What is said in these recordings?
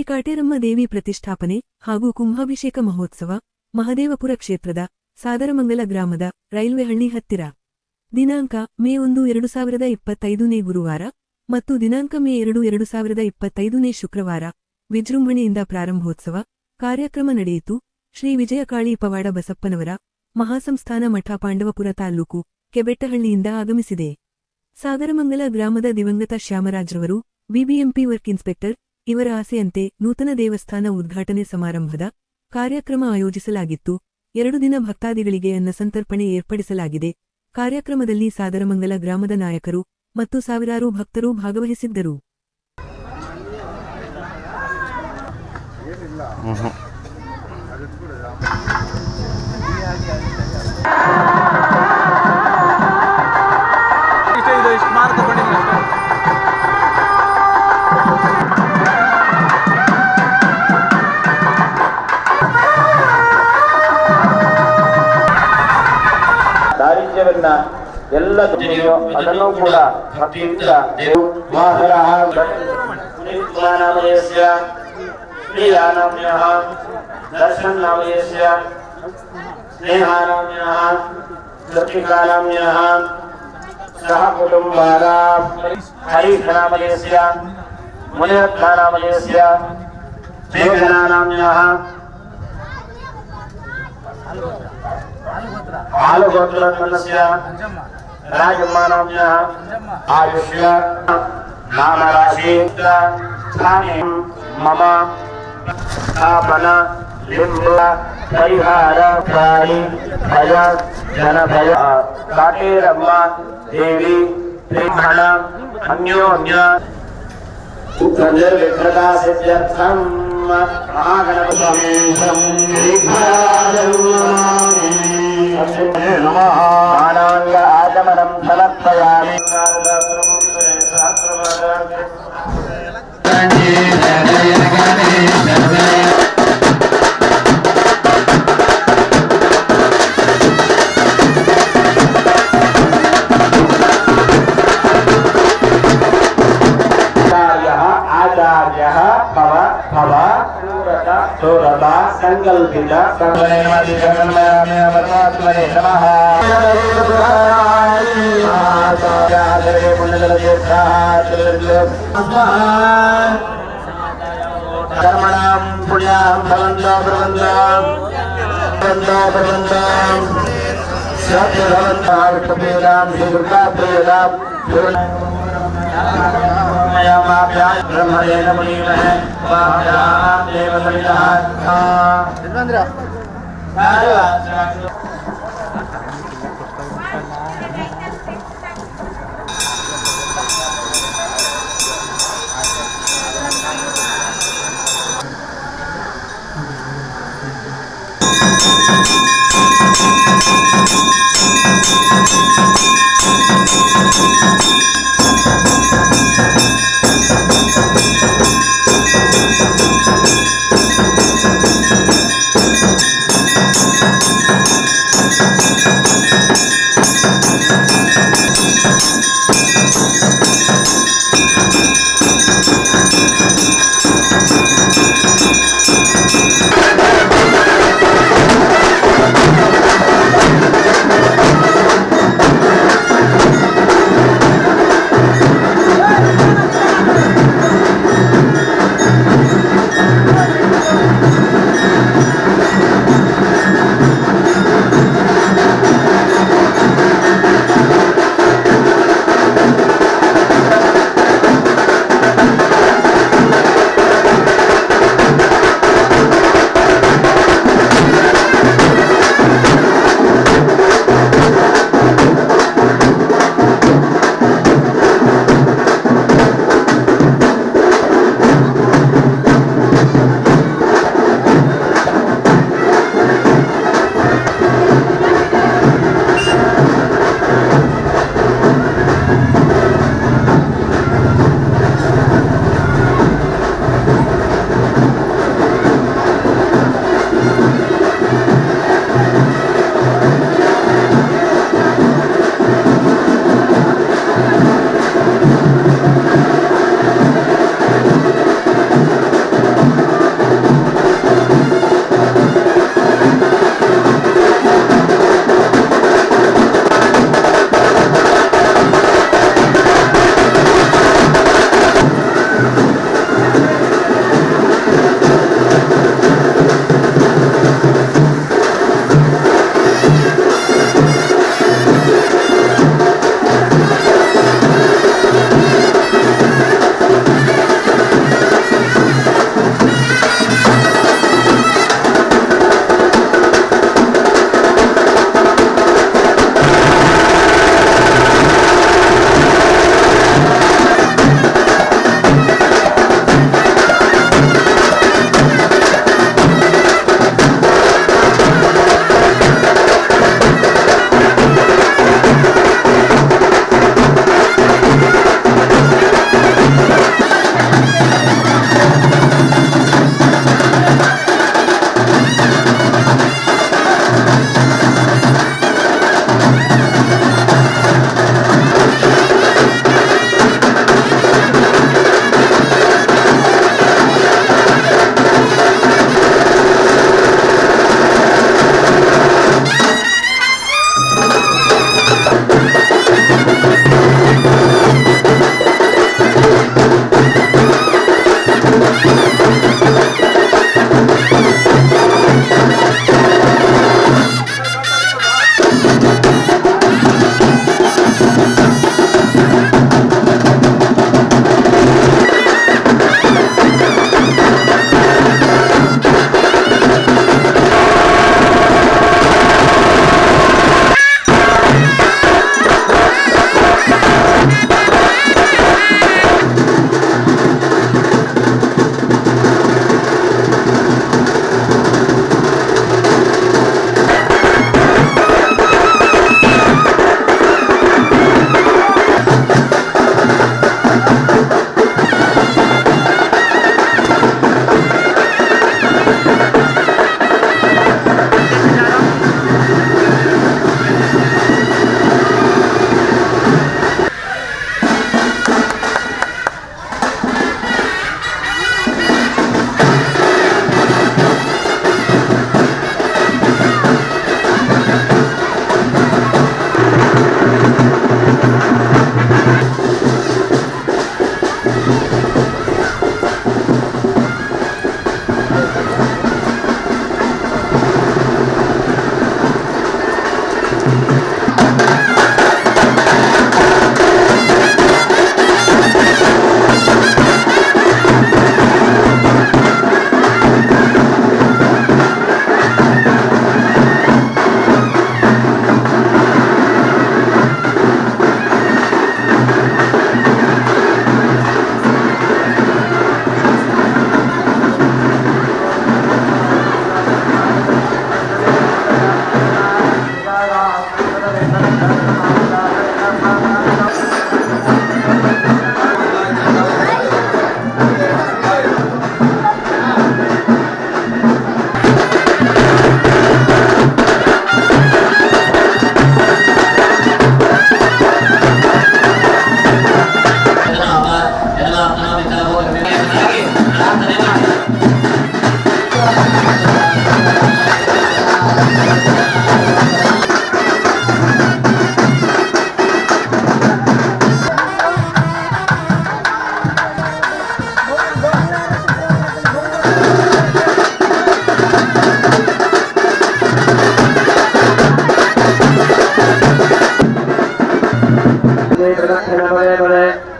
ಕಾಟೇರಮ್ಮ ದೇವಿ ಪ್ರತಿಷ್ಠಾಪನೆ ಹಾಗೂ ಕುಂಭಾಭಿಷೇಕ ಮಹೋತ್ಸವ ಮಹದೇವಪುರ ಕ್ಷೇತ್ರದ ಸಾದರಮಂಗಲ ಗ್ರಾಮದ ರೈಲ್ವೆ ಹಳ್ಳಿ ಹತ್ತಿರ ದಿನಾಂಕ ಮೇ 1, 2025ನೇ ಗುರುವಾರ ಮತ್ತು ದಿನಾಂಕ ಮೇ 2, 2025ನೇ ಶುಕ್ರವಾರ ವಿಜೃಂಭಣೆಯಿಂದ ಪ್ರಾರಂಭೋತ್ಸವ ಕಾರ್ಯಕ್ರಮ ನಡೆಯಿತು. ಶ್ರೀ ವಿಜಯಕಾಳಿ ಪವಾಡ ಬಸಪ್ಪನವರ ಮಹಾಸಂಸ್ಥಾನ ಮಠ ಪಾಂಡವಪುರ ತಾಲ್ಲೂಕು ಕೆಬೆಟ್ಟಹಳ್ಳಿಯಿಂದ ಆಗಮಿಸಿದೆ. ಸಾದರಮಂಗಲ ಗ್ರಾಮದ ದಿವಂಗತ ಶ್ಯಾಮರಾಜ್ರವರು ಬಿಬಿಎಂಪಿ ವರ್ಕ್ ಇನ್ಸ್ಪೆಕ್ಟರ್ ಇವರ ಆಸೆಯಂತೆ ನೂತನ ದೇವಸ್ಥಾನ ಉದ್ಘಾಟನೆ ಸಮಾರಂಭದ ಕಾರ್ಯಕ್ರಮ ಆಯೋಜಿಸಲಾಗಿತ್ತು. 2 ದಿನ ಭಕ್ತಾದಿಗಳಿಗೆ ಅನ್ನಸಂತರ್ಪಣೆ ಏರ್ಪಡಿಸಲಾಗಿದೆ. ಕಾರ್ಯಕ್ರಮದಲ್ಲಿ ಸಾದರಮಂಗಲ ಗ್ರಾಮದ ನಾಯಕರು ಮತ್ತು ಸಾವಿರಾರು ಭಕ್ತರು ಭಾಗವಹಿಸಿದ್ದರು. ದಾರಿದ್ರ್ಯವನ್ನ ಎಲ್ಲ ಅದನ್ನು ಕೂಡ ಭಕ್ತಿಯಿಂದ ದರ್ಶನಾಮಯಸ್ಯ ಸ್ನೇಹಾನಾಮ್ಯಃ ಲಕ್ಷ್ಮೀಕಾನಾಮ್ಯಃ ಸಹ ಕುಟುಂಬಾನಾಂ ಹರಿನಾಮಯಸ್ಯ ಮುನಿರತ್ನಾನಾಮಯಸ್ಯ ಮೇಘನಾನಾಮ್ಯಃ ಆಲುಗೋತ್ರನ್ಮನಸ್ಯ ರಾಜಮ್ಮಾನಾಮ್ಯಃ ಆಯುಷ್ಯ ನಾಮರಾಶಿ ಸ್ಥಾನೇ ಮಮ ಸ್ಥಾಪನ ಲಿಂಬ ಪರಿಹಾರ ಪ್ರಾಣಿ ಭಯ ಜನಭಯ ಕಾಟೇರಮ್ಮ ದೇವಿ ಬ್ರಹ್ಮಣ ಅನ್ಯೋನ್ಯ ನಿರ್ವಿಘ್ನತಾ ಸಿದ್ಧ್ಯರ್ಥಂ ಮಹಾಗಣಪತಿ ಆನಂದ ಆಗಮನಂ ಸಮರ್ಪಯಾಮಿ. आचार्यः भव भव सूरता संकल्पित परमात्मने नमः. कर्मणां पुण्यां भवन्तो ब्रवन्तां सत्यभवन्तां विष्णुप्रियतां श्रीदुर्गाप्रियतां ब्रह्मणेन मुनीमहे देव सवितः.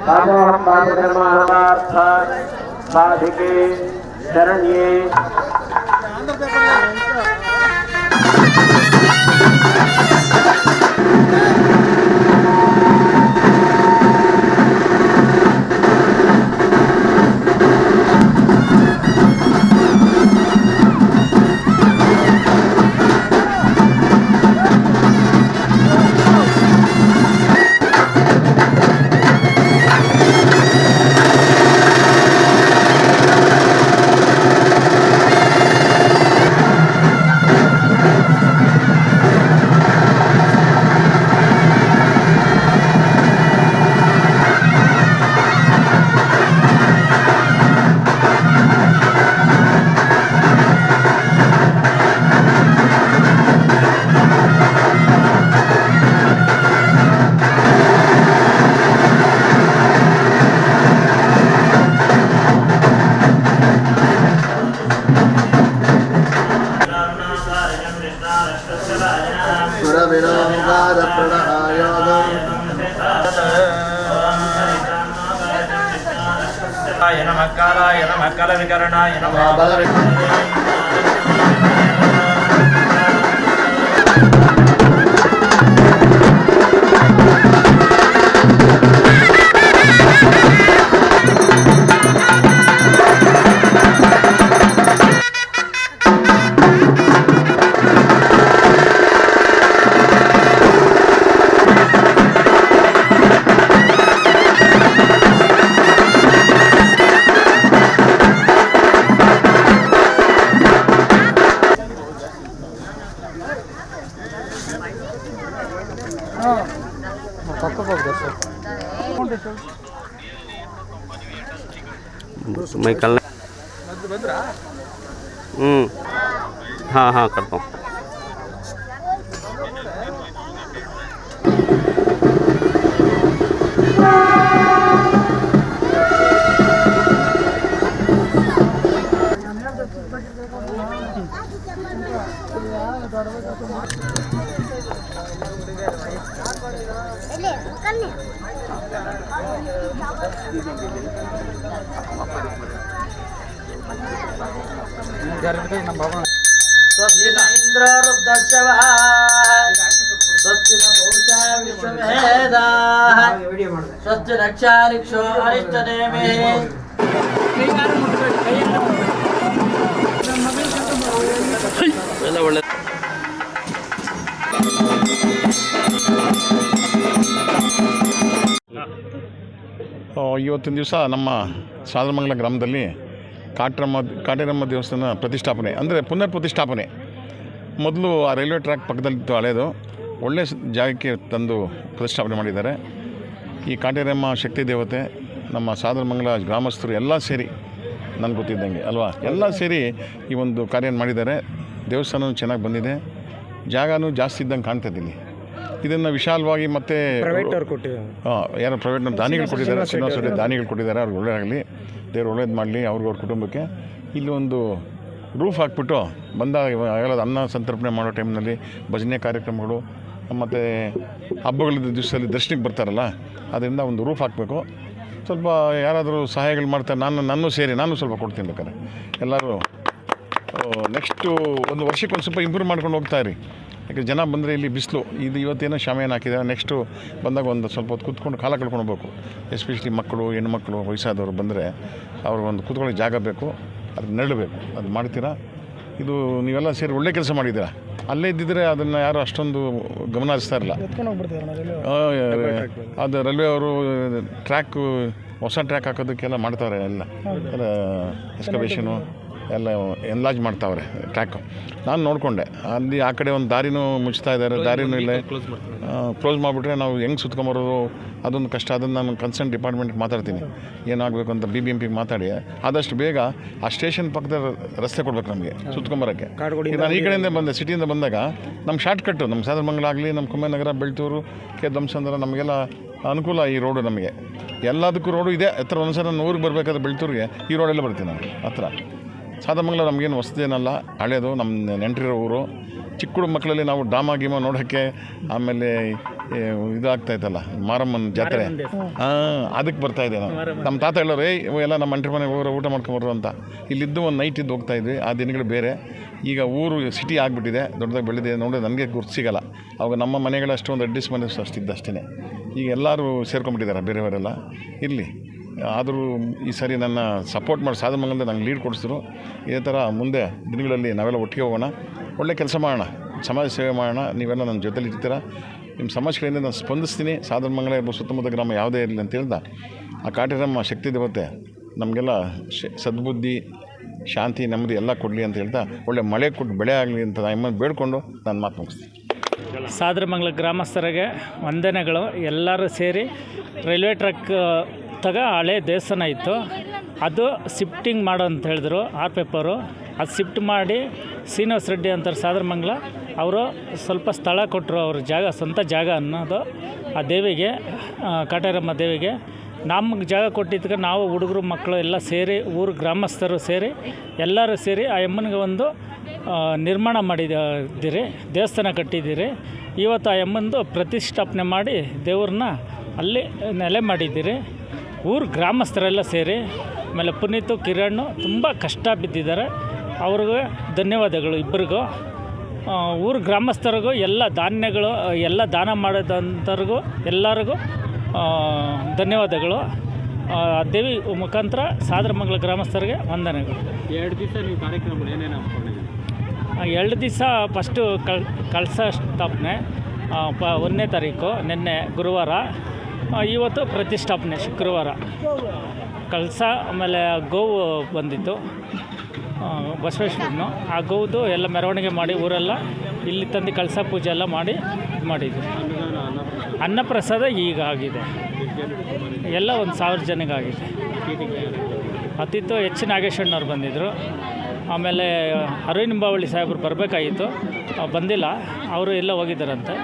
दासोहं पापकर्मार्थ साधिके शरण्ये नमः कालविकरणाय नमः मैं कल हाँ हाँ करता हूँ स्वस्तिन इंद्रो रुद्रश्रवः स्वस्तिन पूषा विश्ववेदाः स्वस्ति रक्षारिक्षो अरिष्टनेमिः ಒಳ್ಳೆ ಇವತ್ತಿನ ದಿವಸ ನಮ್ಮ ಸಾದರಮಂಗಲ ಗ್ರಾಮದಲ್ಲಿ ಕಾಟೇರಮ್ಮ ದೇವಸ್ಥಾನ ಪ್ರತಿಷ್ಠಾಪನೆ ಅಂದರೆ ಪುನರ್ ಪ್ರತಿಷ್ಠಾಪನೆ. ಮೊದಲು ಆ ರೈಲ್ವೆ ಟ್ರ್ಯಾಕ್ ಪಕ್ಕದಲ್ಲಿತ್ತು ಹಳೇದು, ಒಳ್ಳೆ ಜಾಗಕ್ಕೆ ತಂದು ಪ್ರತಿಷ್ಠಾಪನೆ ಮಾಡಿದ್ದಾರೆ. ಈ ಕಾಟೇರಮ್ಮ ಶಕ್ತಿ ದೇವತೆ ನಮ್ಮ ಸಾದರಮಂಗಲ ಗ್ರಾಮಸ್ಥರು ಎಲ್ಲ ಸೇರಿ ನನಗೆ ಗೊತ್ತಿದ್ದಂಗೆ ಅಲ್ವಾ, ಎಲ್ಲ ಸೇರಿ ಈ ಒಂದು ಕಾರ್ಯ ಮಾಡಿದ್ದಾರೆ. ದೇವಸ್ಥಾನವೂ ಚೆನ್ನಾಗಿ ಬಂದಿದೆ, ಜಾಗನೂ ಜಾಸ್ತಿ ಇದ್ದಂಗೆ ಕಾಣ್ತದೆ ಇಲ್ಲಿ. ಇದನ್ನು ವಿಶಾಲವಾಗಿ ಮತ್ತು ಯಾರೋ ಪ್ರೈವೇಟ್ನವ್ರು ದಾನಿಗಳು ಕೊಟ್ಟಿದ್ದಾರೆ, ಶ್ರೀನಿವಾಸ ದಾನಿಗಳು ಕೊಟ್ಟಿದ್ದಾರೆ. ಅವ್ರಿಗೆ ಒಳ್ಳೆಯದಾಗಲಿ, ದೇವ್ರು ಒಳ್ಳೇದು ಮಾಡಲಿ ಅವ್ರಿಗೂ ಅವ್ರ ಕುಟುಂಬಕ್ಕೆ. ಇಲ್ಲಿ ಒಂದು ರೂಫ್ ಹಾಕ್ಬಿಟ್ಟು ಬಂದಾಗ ಅನ್ನ ಸಂತರ್ಪಣೆ ಮಾಡೋ ಟೈಮ್ನಲ್ಲಿ ಭಜನೆ ಕಾರ್ಯಕ್ರಮಗಳು ಮತ್ತು ಹಬ್ಬಗಳ ದಿವಸದಲ್ಲಿ ದರ್ಶನಕ್ಕೆ ಬರ್ತಾರಲ್ಲ, ಅದರಿಂದ ಒಂದು ರೂಫ್ ಹಾಕಬೇಕು. ಸ್ವಲ್ಪ ಯಾರಾದರೂ ಸಹಾಯಗಳು ಮಾಡ್ತಾರೆ, ನಾನು ಸ್ವಲ್ಪ ಕೊಡ್ತೀನಿ ಬೇಕಾದ್ರೆ. ಎಲ್ಲರೂ ನೆಕ್ಸ್ಟು ಒಂದು ವರ್ಷಕ್ಕೆ ಸ್ವಲ್ಪ ಇಂಪ್ರೂವ್ ಮಾಡ್ಕೊಂಡು ಹೋಗ್ತಾಯಿರಿ. ಯಾಕೆ ಜನ ಬಂದರೆ ಇಲ್ಲಿ ಬಿಸಿಲು ಇದು ಇವತ್ತೇನೋ ಶಾಮಿಯಾನ ಹಾಕಿದ್ದಾರೆ, ನೆಕ್ಸ್ಟು ಬಂದಾಗ ಒಂದು ಸ್ವಲ್ಪ ಹೊತ್ತು ಕೂತ್ಕೊಂಡು ಕಾಲ ಕಳ್ಕೊಂಡು ಹೋಗ್ಬೇಕು. ಎಸ್ಪೆಷಲಿ ಮಕ್ಕಳು, ಹೆಣ್ಮಕ್ಳು, ವಯಸ್ಸಾದವರು ಬಂದರೆ ಅವ್ರಿಗೊಂದು ಕೂತ್ಕೊಳ್ಳೋಕೆ ಜಾಗ ಬೇಕು, ಅದು ನೆರಳಬೇಕು. ಅದು ಮಾಡ್ತೀರಾ? ಇದು ನೀವೆಲ್ಲ ಸೇರಿ ಒಳ್ಳೆ ಕೆಲಸ ಮಾಡಿದ್ದೀರಾ. ಅಲ್ಲೇ ಇದ್ದಿದ್ದರೆ ಅದನ್ನು ಯಾರು ಅಷ್ಟೊಂದು ಗಮನ ಹರಿಸ್ತಾ ಇರಲ್ಲ. ಅದು ರೈಲ್ವೆ ಅವರು ಹೊಸ ಟ್ರ್ಯಾಕ್ ಹಾಕೋದಕ್ಕೆಲ್ಲ ಮಾಡ್ತಾವ್ರೆ, ಎಲ್ಲ ಎಕ್ಸ್ಕವೇಷನು ಎಲ್ಲ ಎನ್ಲಾರ್ಜ್ ಮಾಡ್ತಾವ್ರೆ ಟ್ರ್ಯಾಕು. ನಾನು ನೋಡಿಕೊಂಡೆ ಅಲ್ಲಿ ಆ ಕಡೆ ಒಂದು ದಾರಿನೂ ಮುಚ್ತಾ ಇದ್ದಾರೆ, ದಾರಿನೂ ಇಲ್ಲ, ಕ್ಲೋಸ್ ಮಾಡಿಬಿಟ್ರೆ ನಾವು ಹೆಂಗೆ ಸುತ್ಕೊಂಬರೋದು ಅದೊಂದು ಕಷ್ಟ. ಅದನ್ನು ನಾನು ಕನ್ಸರ್ನ್ ಡಿಪಾರ್ಟ್ಮೆಂಟ್ಗೆ ಮಾತಾಡ್ತೀನಿ ಏನಾಗಬೇಕು ಅಂತ. BBMPಗೆ ಮಾತಾಡಿ ಆದಷ್ಟು ಬೇಗ ಆ ಸ್ಟೇಷನ್ ಪಕ್ಕದ ರಸ್ತೆ ಕೊಡ್ಬೇಕು ನಮಗೆ ಸುತ್ಕೊಂಬರೋಕ್ಕೆ. ನಾನು ಈ ಕಡೆಯಿಂದ ಬಂದೆ, ಸಿಟಿಯಿಂದ ಬಂದಾಗ ನಮ್ಮ ಶಾರ್ಟ್ಕಟ್ಟು, ನಮ್ಮ ಸಾದರಮಂಗಲ ಆಗಲಿ, ನಮ್ಮ ಕುಂಭನಗರ, ಬೆಳ್ತೂರು, ಕೆ ಧ್ವಂಸಂದ್ರ, ನಮಗೆಲ್ಲ ಅನುಕೂಲ ಈ ರೋಡು. ನಮಗೆ ಎಲ್ಲದಕ್ಕೂ ರೋಡು ಇದೆ ಹತ್ರ. ಒಂದ್ಸಲ ನಾನು ಊರಿಗೆ ಬರಬೇಕಾದ್ರೆ ಬೆಳ್ತೂರಿಗೆ ಈ ರೋಡೆಲ್ಲ ಬರ್ತೀನಿ ನಾನು ಹತ್ರ. ಸಾದರಮಂಗಲ ನಮಗೇನು ಹೊಸದೇನಲ್ಲ, ಹಳೇದು, ನಮ್ಮ ನೆಂಟರಿರೋ ಊರು. ಚಿಕ್ಕ ಹುಡುಗ ಮಕ್ಕಳಲ್ಲಿ ನಾವು ಡ್ರಾಮಾ ಗೀಮಾ ನೋಡೋಕ್ಕೆ, ಆಮೇಲೆ ಇದಾಗ್ತಾಯಿತ್ತಲ್ಲ ಮಾರಮ್ಮನ ಜಾತ್ರೆ, ಅದಕ್ಕೆ ಬರ್ತಾಯಿದ್ದೆ ನಾವು. ನಮ್ಮ ತಾತ ಹೇಳೋರು ಎಲ್ಲ ನಮ್ಮ ನೆಂಟ್ರ ಮನೆಗೆ ಹೋಗೋರು ಊಟ ಮಾಡ್ಕೊಂಬರು ಅಂತ. ಇಲ್ಲಿದ್ದು ಒಂದು ನೈಟ್ ಇದ್ದು ಹೋಗ್ತಾಯಿದ್ವಿ. ಆ ದಿನಗಳು ಬೇರೆ. ಈಗ ಊರು ಸಿಟಿ ಆಗಿಬಿಟ್ಟಿದೆ, ದೊಡ್ಡದಾಗಿ ಬೆಳೆದಿದೆ. ನೋಡಿ ನನಗೆ ಗುರ್ತು ಸಿಗೋಲ್ಲ. ಅವಾಗ ನಮ್ಮ ಮನೆಗಳು ಅಷ್ಟೊಂದು ಅಡ್ಡಿಸ್ ಮನೆ ಅಷ್ಟಿದ್ದು ಅಷ್ಟೇ. ಈಗ ಎಲ್ಲರೂ ಸೇರ್ಕೊಂಡ್ಬಿಟ್ಟಿದ್ದಾರೆ ಬೇರೆಯವರೆಲ್ಲ. ಇರಲಿ, ಆದರೂ ಈ ಸರಿ ನನ್ನ ಸಪೋರ್ಟ್ ಮಾಡಿ ಸಾದರಮಂಗಲದ ನಂಗೆ ಲೀಡ್ ಕೊಡಿಸಿದ್ರು. ಇದೇ ಥರ ಮುಂದೆ ದಿನಗಳಲ್ಲಿ ನಾವೆಲ್ಲ ಒಟ್ಟಿಗೆ ಹೋಗೋಣ, ಒಳ್ಳೆ ಕೆಲಸ ಮಾಡೋಣ, ಸಮಾಜ ಸೇವೆ ಮಾಡೋಣ. ನೀವೆಲ್ಲ ನನ್ನ ಜೊತೆಲಿ ಇರ್ತೀರ. ನಿಮ್ಮ ಸಮಸ್ಯೆಗಳಿಂದ ನಾನು ಸ್ಪಂದಿಸ್ತೀನಿ. ಸಾದರಮಂಗಲ ಇರ್ಬೋದು, ಸುತ್ತಮುತ್ತ ಗ್ರಾಮ ಯಾವುದೇ ಇರಲಿ ಅಂತ ಹೇಳ್ದ ಆ ಕಾಟೇರಮ್ಮ ಶಕ್ತಿ ದೇವತೆ ನಮಗೆಲ್ಲ ಸದ್ಬುದ್ಧಿ, ಶಾಂತಿ, ನೆಮ್ಮದಿ ಎಲ್ಲ ಕೊಡಲಿ ಅಂತ ಹೇಳ್ತಾ ಒಳ್ಳೆ ಮಳೆ ಕೊಟ್ಟು ಬೆಳೆ ಆಗಲಿ ಅಂತ ನಾನು ಬೇಡ್ಕೊಂಡು ನಾನು ಮಾತು ಮುಗಿಸ್ತೀನಿ. ಸಾದರಮಂಗಲ ಗ್ರಾಮಸ್ಥರಿಗೆ ವಂದನೆಗಳು. ಎಲ್ಲರೂ ಸೇರಿ ರೈಲ್ವೆ ಟ್ರ್ಯಾಕ್ ಹಳೆ ದೇವಸ್ಥಾನ ಇತ್ತು, ಅದು ಶಿಫ್ಟಿಂಗ್ ಮಾಡೋ ಅಂತ ಹೇಳಿದ್ರು ಪೇಪರು. ಅದು ಶಿಫ್ಟ್ ಮಾಡಿ ಶ್ರೀನಿವಾಸ ರೆಡ್ಡಿ ಅಂತಾರೆ ಸಾದರಮಂಗಲ, ಅವರು ಸ್ವಲ್ಪ ಸ್ಥಳ ಕೊಟ್ಟರು. ಅವ್ರ ಜಾಗ, ಸ್ವಂತ ಜಾಗ ಅನ್ನೋದು ಆ ದೇವಿಗೆ, ಕಾಟೇರಮ್ಮ ದೇವಿಗೆ. ನಮಗೆ ಜಾಗ ಕೊಟ್ಟಿದ್ದಕ್ಕೆ ನಾವು ಹುಡುಗರು ಮಕ್ಕಳು ಎಲ್ಲ ಸೇರಿ, ಊರು ಗ್ರಾಮಸ್ಥರು ಸೇರಿ ಎಲ್ಲರೂ ಸೇರಿ ಆ ಅಮ್ಮನಿಗೆ ಒಂದು ನಿರ್ಮಾಣ ಮಾಡಿದ್ದೀರಿ, ದೇವಸ್ಥಾನ ಕಟ್ಟಿದ್ದೀರಿ. ಇವತ್ತು ಆ ಅಮ್ಮಂದು ಪ್ರತಿಷ್ಠಾಪನೆ ಮಾಡಿ ದೇವ್ರನ್ನ ಅಲ್ಲಿ ನೆಲೆ ಮಾಡಿದ್ದೀರಿ. ಊರು ಗ್ರಾಮಸ್ಥರೆಲ್ಲ ಸೇರಿ, ಆಮೇಲೆ ಪುನೀತು, ಕಿರಣ್ ತುಂಬ ಕಷ್ಟ ಬಿದ್ದಿದ್ದಾರೆ. ಅವ್ರಿಗೆ ಧನ್ಯವಾದಗಳು ಇಬ್ಬರಿಗೂ. ಊರು ಗ್ರಾಮಸ್ಥರಿಗೂ, ಎಲ್ಲ ಧಾನ್ಯಗಳು ಎಲ್ಲ ದಾನ ಮಾಡೋದಂಥವ್ರಿಗೂ ಎಲ್ಲರಿಗೂ ಧನ್ಯವಾದಗಳು. ದೇವಿ ಮುಖಾಂತರ ಸಾದರಮಂಗಲ ಗ್ರಾಮಸ್ಥರಿಗೆ ವಂದನೆಗಳು. 2 ದಿವಸ ನೀವು ಕಾರ್ಯಕ್ರಮ ಏನೇನು ಹಮ್ಮಿಕೊಂಡಿದ್ದೀರಿ? 2 ದಿವಸ ಫಸ್ಟು ಕಳಸ ಸ್ಥಾಪನೆ 1ನೇ ತಾರೀಕು, ನಿನ್ನೆ ಗುರುವಾರ. ಇವತ್ತು ಪ್ರತಿಷ್ಠಾಪನೆ ಶುಕ್ರವಾರ. ಕಳಸ, ಆಮೇಲೆ ಗೋವು ಬಂದಿತ್ತು ಬಸವೇಶ್ವರನು. ಆ ಗೋವುದು ಎಲ್ಲ ಮೆರವಣಿಗೆ ಮಾಡಿ ಊರೆಲ್ಲ ಇಲ್ಲಿ ತಂದು ಕಳಸ ಪೂಜೆ ಎಲ್ಲ ಮಾಡಿದ್ವಿ. ಅನ್ನಪ್ರಸಾದ ಈಗ ಆಗಿದೆ, ಎಲ್ಲ 1,000 ಜನಕ್ಕೆ ಆಗಿದೆ. ಅತಿಥಿ ಎಚ್ ನಾಗೇಶಣ್ಣವ್ರು ಬಂದಿದ್ದರು. ಆಮೇಲೆ ಅರವಿಂದ ನಿಂಬಾವಳಿ ಸಾಹೇಬರು ಬರಬೇಕಾಗಿತ್ತು, ಬಂದಿಲ್ಲ. ಅವರು ಎಲ್ಲ ಹೋಗಿದ್ದಾರಂತೆ.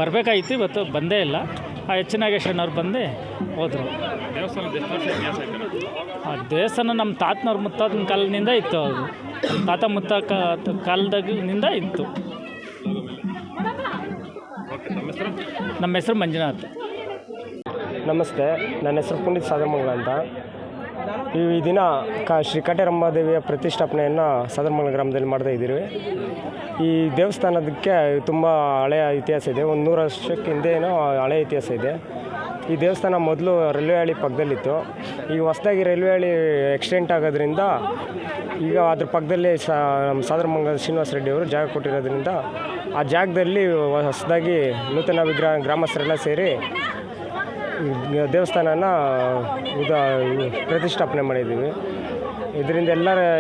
ಬರಬೇಕಾಗಿತ್ತು, ಇವತ್ತು ಬಂದೇ ಇಲ್ಲ. ಆ ಎಚ್ ನಾಗೇಶಣ್ಣವ್ರು ಬಂದು ಹೋದರು. ಆ ದೇವಸ್ಥಾನ ನಮ್ಮ ತಾತನವ್ರ ಮುತ್ತಾತನ ಕಾಲದಿಂದ ಇತ್ತು. ಅದು ತಾತ ಮುತ್ತಾಕ ಕಾಲದಾಗಿನಿಂದ ಇತ್ತು. ನಮ್ಮ ಹೆಸರು ಮಂಜುನಾಥ್. ನಮಸ್ತೆ, ನನ್ನ ಹೆಸರು ಪುನೀತ್ ಸಾದರಮಂಗಲ ಅಂತ. ಈ ದಿನ ಶ್ರೀ ಕಾಟೇರಮ್ಮ ದೇವಿಯ ಪ್ರತಿಷ್ಠಾಪನೆಯನ್ನು ಸಾದರಮಂಗಲ ಗ್ರಾಮದಲ್ಲಿ ಮಾಡ್ತಾ ಇದ್ದೀವಿ. ಈ ದೇವಸ್ಥಾನದಕ್ಕೆ ತುಂಬ ಹಳೆಯ ಇತಿಹಾಸ ಇದೆ. 100 ವರ್ಷಕ್ಕೆ ಹಿಂದೆನೋ ಹಳೆಯ ಇತಿಹಾಸ ಇದೆ. ಈ ದೇವಸ್ಥಾನ ಮೊದಲು ರೈಲ್ವೆ ಹಳಿ ಪಕ್ಕದಲ್ಲಿತ್ತು. ಈಗ ಹೊಸದಾಗಿ ರೈಲ್ವೆ ಹಳಿ ಎಕ್ಸ್ಟೆಂಟ್ ಆಗೋದ್ರಿಂದ ಈಗ ಅದ್ರ ಪಕ್ಕದಲ್ಲಿ ನಮ್ಮ ಸಾದರಮಂಗಲ ಶ್ರೀನಿವಾಸ ರೆಡ್ಡಿ ಅವರು ಜಾಗ ಕೊಟ್ಟಿರೋದ್ರಿಂದ ಆ ಜಾಗದಲ್ಲಿ ಹೊಸದಾಗಿ ನೂತನ ಗ್ರಾಮಸ್ಥರೆಲ್ಲ ಸೇರಿ ದೇವಸ್ಥಾನನ ಪ್ರತಿಷ್ಠಾಪನೆ ಮಾಡಿದ್ದೀವಿ. ಇದರಿಂದ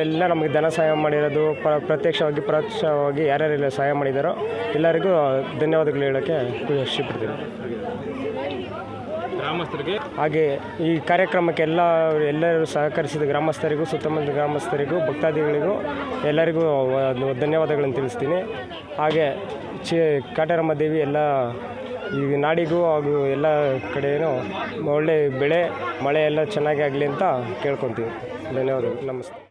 ಎಲ್ಲ ನಮಗೆ ಧನ ಸಹಾಯ ಮಾಡಿರೋದು, ಪ್ರತ್ಯಕ್ಷವಾಗಿ ಪರೋಕ್ಷವಾಗಿ ಯಾರ್ಯಾರೆಲ್ಲ ಸಹಾಯ ಮಾಡಿದಾರೋ ಎಲ್ಲರಿಗೂ ಧನ್ಯವಾದಗಳು ಹೇಳೋಕ್ಕೆ ಖುಷಿಪಡ್ತೀನಿ. ಗ್ರಾಮಸ್ಥರಿಗೆ ಹಾಗೆ ಈ ಕಾರ್ಯಕ್ರಮಕ್ಕೆ ಎಲ್ಲರೂ ಸಹಕರಿಸಿದ ಗ್ರಾಮಸ್ಥರಿಗೂ, ಸುತ್ತಮುತ್ತ ಗ್ರಾಮಸ್ಥರಿಗೂ, ಭಕ್ತಾದಿಗಳಿಗೂ ಎಲ್ಲರಿಗೂ ಧನ್ಯವಾದಗಳನ್ನು ತಿಳಿಸ್ತೀನಿ. ಹಾಗೆ ಕಾಟೇರಮ್ಮ ದೇವಿ ಎಲ್ಲ ಈ ನಾಡಿಗೂ ಹಾಗೂ ಎಲ್ಲ ಕಡೆಯೂ ಒಳ್ಳೆ ಬೆಳೆ, ಮಳೆ ಎಲ್ಲ ಚೆನ್ನಾಗಿ ಆಗಲಿ ಅಂತ ಕೇಳ್ಕೊತೀವಿ. ಧನ್ಯವಾದಗಳು. ನಮಸ್ತೆ.